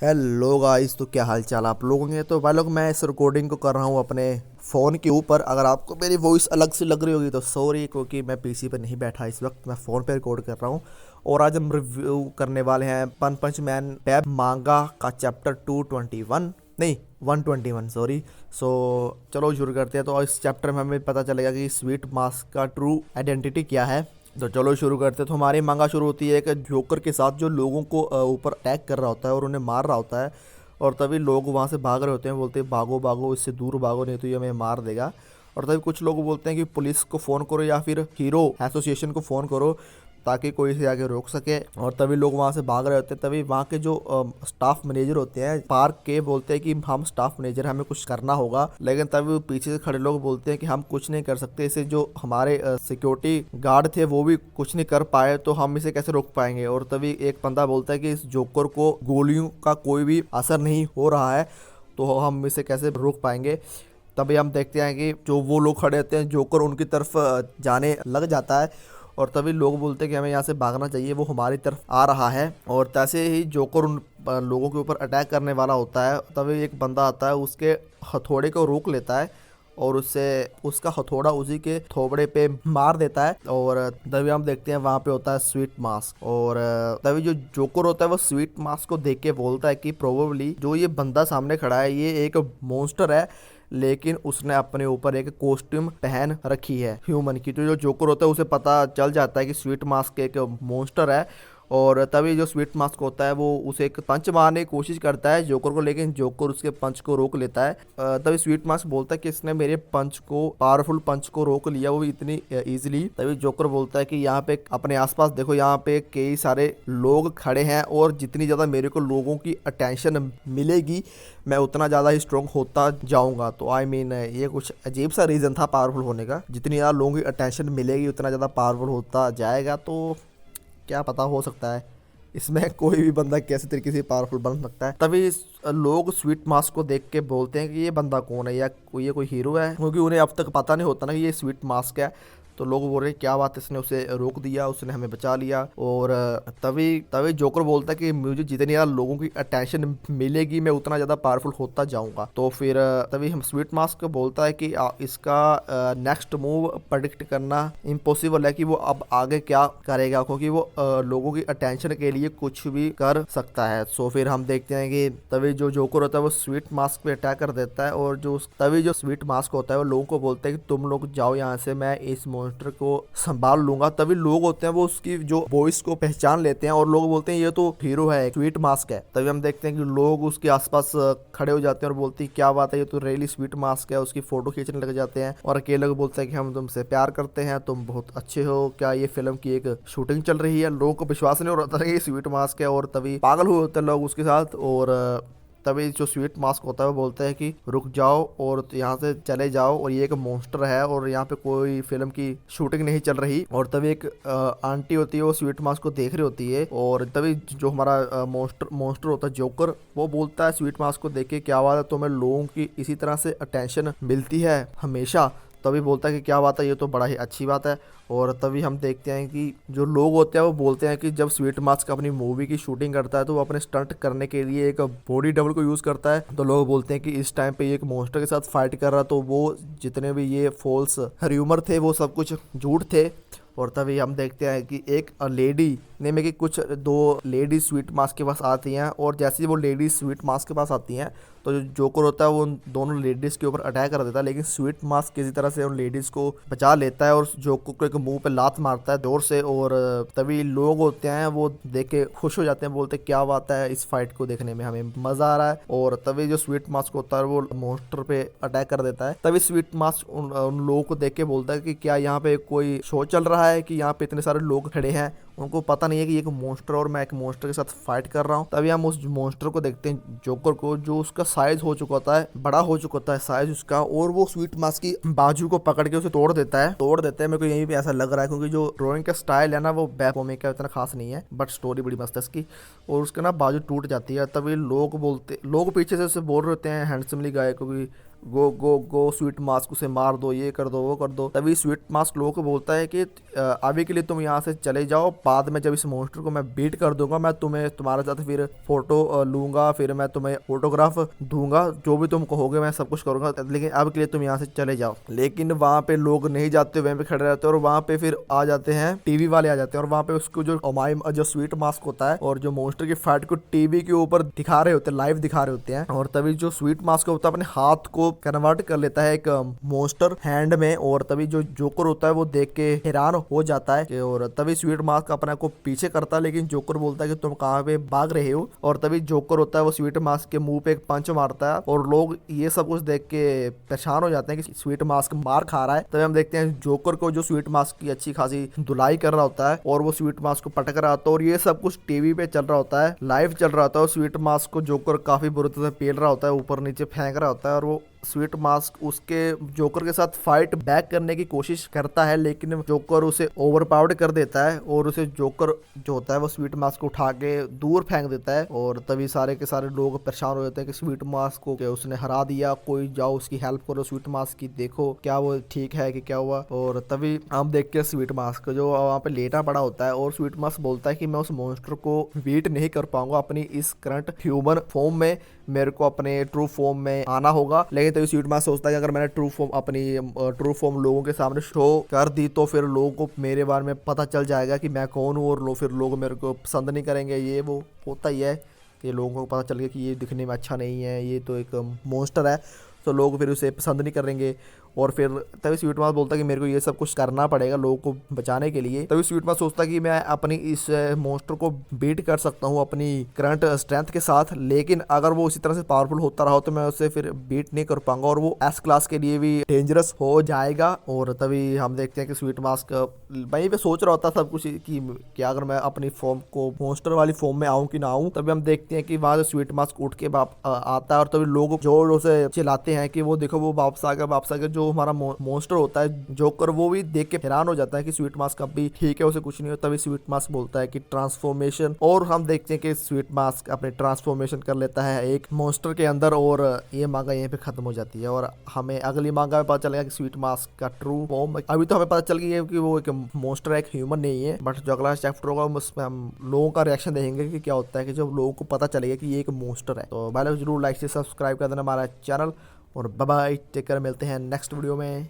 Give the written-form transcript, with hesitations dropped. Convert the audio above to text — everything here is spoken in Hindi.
हेलो गाइस, तो क्या हाल चाल आप लोगों के। तो भाई लोग, मैं इस रिकॉर्डिंग को कर रहा हूँ अपने फ़ोन के ऊपर। अगर आपको मेरी वॉइस अलग से लग रही होगी तो सॉरी, क्योंकि मैं पीसी पर नहीं बैठा इस वक्त, मैं फ़ोन पे रिकॉर्ड कर रहा हूँ। और आज हम रिव्यू करने वाले हैं वन पंच मैन वेब मांगा का चैप्टर 221, नहीं 121, सॉरी। सो चलो शुरू करते हैं। तो इस चैप्टर में हमें पता चलेगा कि स्वीट मास्क का ट्रू आइडेंटिटी क्या है। तो चलो शुरू करते हैं। तो हमारी मांगा शुरू होती है एक जोकर के साथ, जो लोगों को ऊपर अटैक कर रहा होता है और उन्हें मार रहा होता है। और तभी लोग वहाँ से भाग रहे होते हैं, बोलते हैं भागो भागो, इससे दूर भागो, नहीं तो ये हमें मार देगा। और तभी कुछ लोग बोलते हैं कि पुलिस को फ़ोन करो या फिर हीरो एसोसिएशन को फ़ोन करो, ताकि कोई से आगे रोक सके। और तभी लोग वहाँ से भाग रहे होते हैं। तभी वहाँ के जो स्टाफ मैनेजर होते हैं पार्क के, बोलते हैं कि हम स्टाफ मैनेजर, हमें कुछ करना होगा। लेकिन तभी पीछे से खड़े लोग बोलते हैं कि हम कुछ नहीं कर सकते, इसे जो हमारे सिक्योरिटी गार्ड थे वो भी कुछ नहीं कर पाए, तो हम इसे कैसे रोक पाएंगे। और तभी एक बंदा बोलता है कि इस जोकर को गोलियों का कोई भी असर नहीं हो रहा है, तो हम इसे कैसे रोक पाएंगे। तभी हम देखते हैं कि जो वो लोग खड़े होते हैं, जोकर उनकी तरफ जाने लग जाता है। और तभी लोग बोलते हैं कि हमें यहाँ से भागना चाहिए, वो हमारी तरफ आ रहा है। और तैसे ही जोकर उन लोगों के ऊपर अटैक करने वाला होता है। तभी एक बंदा आता है, उसके हथौड़े को रोक लेता है और उससे उसका हथौड़ा उसी के थोबड़े पे मार देता है। और तभी हम देखते हैं वहाँ पे होता है स्वीट मास्क। और तभी जो जोकर होता है वो स्वीट मास्क को देख के बोलता है कि प्रोबेबली जो ये बंदा सामने खड़ा है ये एक मॉन्स्टर है, लेकिन उसने अपने ऊपर एक कॉस्ट्यूम पहन रखी है ह्यूमन की। तो जो जोकर होता है उसे पता चल जाता है कि स्वीट मास्क एक मॉन्स्टर है। और तभी जो स्वीट मास्क होता है वो उसे एक पंच मारने की कोशिश करता है जोकर को, लेकिन जोकर उसके पंच को रोक लेता है। तभी स्वीट मास्क बोलता है कि इसने मेरे पंच को, पावरफुल पंच को रोक लिया, वो भी इतनी इजीली। तभी जोकर बोलता है कि यहाँ पे अपने आसपास देखो, यहाँ पे कई सारे लोग खड़े हैं और जितनी ज़्यादा मेरे को लोगों की अटेंशन मिलेगी मैं उतना ज़्यादा ही स्ट्रॉन्ग होता जाऊँगा। तो आई मीन ये कुछ अजीब सा रीज़न था पावरफुल होने का। जितनी ज़्यादा लोगों की अटेंशन मिलेगी उतना ज़्यादा पावरफुल होता जाएगा। तो क्या पता, हो सकता है इसमें कोई भी बंदा कैसे तरीके से पावरफुल बन सकता है। तभी लोग स्वीट मास्क को देख के बोलते हैं कि ये बंदा कौन है, या कोई हीरो है, क्योंकि उन्हें अब तक पता नहीं होता ना कि ये स्वीट मास्क है। तो लोग बोल रहे हैं क्या बात है, इसने उसे रोक दिया, उसने हमें बचा लिया। और तभी तभी जोकर बोलता है कि मुझे जितनी ज़्यादा लोगों की अटेंशन मिलेगी मैं उतना ज़्यादा पावरफुल होता जाऊंगा। तो फिर तभी हम स्वीट मास्क बोलता है कि इसका नेक्स्ट मूव प्रेडिक्ट करना इम्पॉसिबल है, कि वो अब आगे क्या करेगा, क्योंकि वो लोगों की अटेंशन के लिए कुछ भी कर सकता है। सो फिर हम देखते हैं कि तभी जो जोकर होता है वो स्वीट मास्क पे अटैक कर देता है। और तभी जो स्वीट मास्क होता है वो लोगों को बोलता है कि तुम लोग जाओ यहाँ से, मैं इस मॉन्स्टर को संभाल लूंगा। तभी लोग होते हैं वो उसकी जो वॉइस को पहचान लेते हैं और लोग बोलते हैं ये तो हीरो है, स्वीट मास्क है। तभी हम देखते हैं कि लोग उसके आसपास खड़े हो जाते हैं और बोलते हैं क्या बात है, ये तो रियली स्वीट मास्क है। उसकी फोटो खींचने लग जाते हैं और अकेले लोग बोलते हैं कि हम तुमसे प्यार करते हैं, तुम बहुत अच्छे हो, क्या ये फिल्म की एक शूटिंग चल रही है। लोगों को विश्वास नहीं हो रहा था कि ये स्वीट मास्क है और तभी पागल हुए होते हैं लोग उसके साथ। और तभी जो स्वीट मास्क होता है वो बोलता है कि रुक जाओ और यहाँ से चले जाओ, और ये एक मॉन्स्टर है और यहाँ पे कोई फिल्म की शूटिंग नहीं चल रही। और तभी एक आंटी होती है वो स्वीट मास्क को देख रही होती है। और तभी जो हमारा मॉन्स्टर होता है जोकर, वो बोलता है स्वीट मास्क को देख के क्या बात है, तुम्हें लोगों की इसी तरह से अटेंशन मिलती है हमेशा। तभी बोलता है कि क्या बात है, ये तो बड़ा ही अच्छी बात है। और तभी हम देखते हैं कि जो लोग होते हैं वो बोलते हैं कि जब स्वीट मास्क अपनी मूवी की शूटिंग करता है तो वो अपने स्टंट करने के लिए एक बॉडी डबल को यूज़ करता है। तो लोग बोलते हैं कि इस टाइम पे ये एक मॉन्स्टर के साथ फाइट कर रहा, तो वो जितने भी ये फॉल्स र्यूमर थे वो सब कुछ झूठ थे। और तभी हम देखते हैं कि एक लेडी ने में कि कुछ दो लेडी स्वीट मास्क के पास आती हैं, और जैसे ही वो लेडी स्वीट मास्क के पास आती हैं तो जो जोकर होता है वो उन दोनों लेडीज़ के ऊपर अटैक कर देता है। लेकिन स्वीट मास्क किसी तरह से उन लेडीज़ को बचा लेता है और जोकर को एक मुंह पे लात मारता है जोर से। और तभी लोग होते हैं वो देख के खुश हो जाते हैं, बोलते हैं क्या बात है, इस फाइट को देखने में हमें मज़ा आ रहा है। और तभी जो स्वीट मास्क होता है वो मॉन्स्टर पे अटैक कर देता है। तभी स्वीट मास्क उन लोगों को देख के बोलता है कि क्या यहाँ पे कोई शो चल रहा है कि यहाँ पे इतने सारे लोग खड़े हैं, उनको पता नहीं है कि ये एक मॉन्स्टर और मैं एक मॉन्स्टर के साथ फाइट कर रहा हूँ। तभी हम उस मॉन्स्टर को देखते हैं जोकर को, जो उसका साइज हो चुका होता है, बड़ा हो चुका होता है साइज उसका, और वो स्वीट मास्क की बाजू को पकड़ के उसे तोड़ देता है। मेरे को यहीं पे ऐसा लग रहा है, क्योंकि जो ड्राइंग का स्टाइल है ना वो बैक कॉमिक का इतना खास नहीं है, बट स्टोरी बड़ी मस्त है इसकी। और उसका ना बाजू टूट जाती है। तभी लोग पीछे से उसे बोल रहे होते हैं हैंडसमली गाय, क्योंकि गो गो गो स्वीट मास्क, उसे मार दो, ये कर दो, वो कर दो। तभी स्वीट मास्क लोगों को बोलता है कि अभी के लिए तुम यहाँ से चले जाओ, बाद में जब इस मॉन्स्टर को मैं बीट कर दूंगा, मैं तुम्हें तुम्हारे साथ फिर फोटो लूंगा, फिर मैं तुम्हें फोटोग्राफ दूंगा, जो भी तुम कहोगे मैं सब कुछ करूंगा, लेकिन अब के लिए तुम यहाँ से चले जाओ। लेकिन वहाँ पे लोग नहीं जाते, वहीं पे खड़े रहते हैं। और वहाँ पे फिर आ जाते हैं टीवी वाले आ जाते हैं, और वहाँ पे उसको जो स्वीट मास्क होता है और जो मॉन्स्टर की फाइट को टीवी के ऊपर दिखा रहे होते हैं, लाइव दिखा रहे होते हैं। और तभी जो स्वीट मास्क होता है अपने हाथ को कन्वर्ट कर लेता है एक मॉन्स्टर हैंड में, और तभी जो जोकर होता है वो देख के हैरान हो जाता है। और तभी स्वीट मास्क अपने को पीछे करता है, लेकिन जोकर बोलता है कि तुम कहाँ पे भाग रहे हो। और तभी जोकर होता है वो स्वीट मास्क के मुंह पे एक पंच मारता है, और लोग ये सब कुछ देख के परेशान हो जाते हैं कि स्वीट मास्क मार खा रहा है। तभी हम देखते हैं जोकर को जो स्वीट मास्क की अच्छी खासी धुलाई कर रहा होता है, और वो स्वीट मास्क को पटक रहा होता है। और ये सब कुछ टीवी पे चल रहा होता है, लाइव चल रहा होता है। और स्वीट मास्क को जोकर काफी बुरी तरह से पेल रहा होता है, ऊपर नीचे फेंक रहा होता है। और वो स्वीट मास्क उसके जोकर के साथ फाइट बैक करने की कोशिश करता है, लेकिन जोकर उसे ओवरपावर्ड कर देता है, और उसे जोकर जो होता है वो स्वीट मास्क को उठा के दूर फेंक देता है। और तभी सारे के सारे लोग परेशान हो जाते हैं कि स्वीट मास्क को उसने हरा दिया, कोई जाओ उसकी हेल्प करो स्वीट मास्क की, देखो क्या वो ठीक है कि क्या हुआ। और तभी हम देखते हैं स्वीट मास्क जो वहाँ पे लेटा पड़ा होता है, और स्वीट मास्क बोलता है कि मैं उस मॉन्स्टर को बीट नहीं कर पाऊंगा अपनी इस करंट ह्यूमन फॉर्म में, मेरे को अपने ट्रू फॉर्म में आना होगा। लेकिन तभी स्वीट मास्क सोचता है कि अगर मैंने ट्रू फॉर्म लोगों के सामने शो कर दी तो फिर लोगों को मेरे बारे में पता चल जाएगा कि मैं कौन हूँ, और फिर लोग मेरे को पसंद नहीं करेंगे। ये वो होता ही है कि लोगों को पता चल गया कि ये दिखने में अच्छा नहीं है, ये तो एक मॉन्स्टर है, तो लोग फिर उसे पसंद नहीं करेंगे। और फिर तभी स्वीट मास्क बोलता है कि मेरे को ये सब कुछ करना पड़ेगा लोगों को बचाने के लिए। तभी स्वीट मास्क सोचता है कि मैं अपनी इस मॉन्स्टर को बीट कर सकता हूँ अपनी करंट स्ट्रेंथ के साथ, लेकिन अगर वो उसी तरह से पावरफुल होता रहा तो मैं उसे फिर बीट नहीं कर पाऊंगा, और वो एस क्लास के लिए भी डेंजरस हो जाएगा। और तभी हम देखते हैं कि स्वीट मास्क वहीं पे सोच रहा होता सब कुछ कि क्या अगर मैं अपनी फॉर्म को मॉन्स्टर वाली फॉर्म में आऊँ कि ना आऊँ। तभी हम देखते हैं कि वहाँ से स्वीट मास्क उठ के आता है, और तभी लोग जोर से चिल्लाते हैं कि वो देखो वो वापस आ गया। जो हमारा मॉन्स्टर होता है जोकर, वो भी देख के हैरान हो जाता है कि स्वीट मास्क अब भी ठीक है, उसे कुछ नहीं होता। तभी स्वीट मास्क बोलता है कि ट्रांसफॉर्मेशन, और हम देखते हैं कि स्वीट मास्क अपने ट्रांसफॉर्मेशन कर लेता है एक मॉन्स्टर के अंदर, और ये मांगा यहीं पे खत्म हो जाती है। और हमें अगली मांगा में पता चलेगा कि स्वीट मास्क का ट्रू फॉर्म, अभी तो हमें पता चल गया है कि वो एक मॉन्स्टर है, एक ह्यूमन नहीं है, बट जो अगला चैप्टर होगा उसमें हम लोगों का रिएक्शन देखेंगे कि क्या होता है कि जब लोगों को पता चलेगा कि ये एक मॉन्स्टर है। तो भाई लोग जरूर लाइक से सब्सक्राइब कर देना हमारा चैनल, और बाय बाय, टेक केयर, मिलते हैं नेक्स्ट वीडियो में।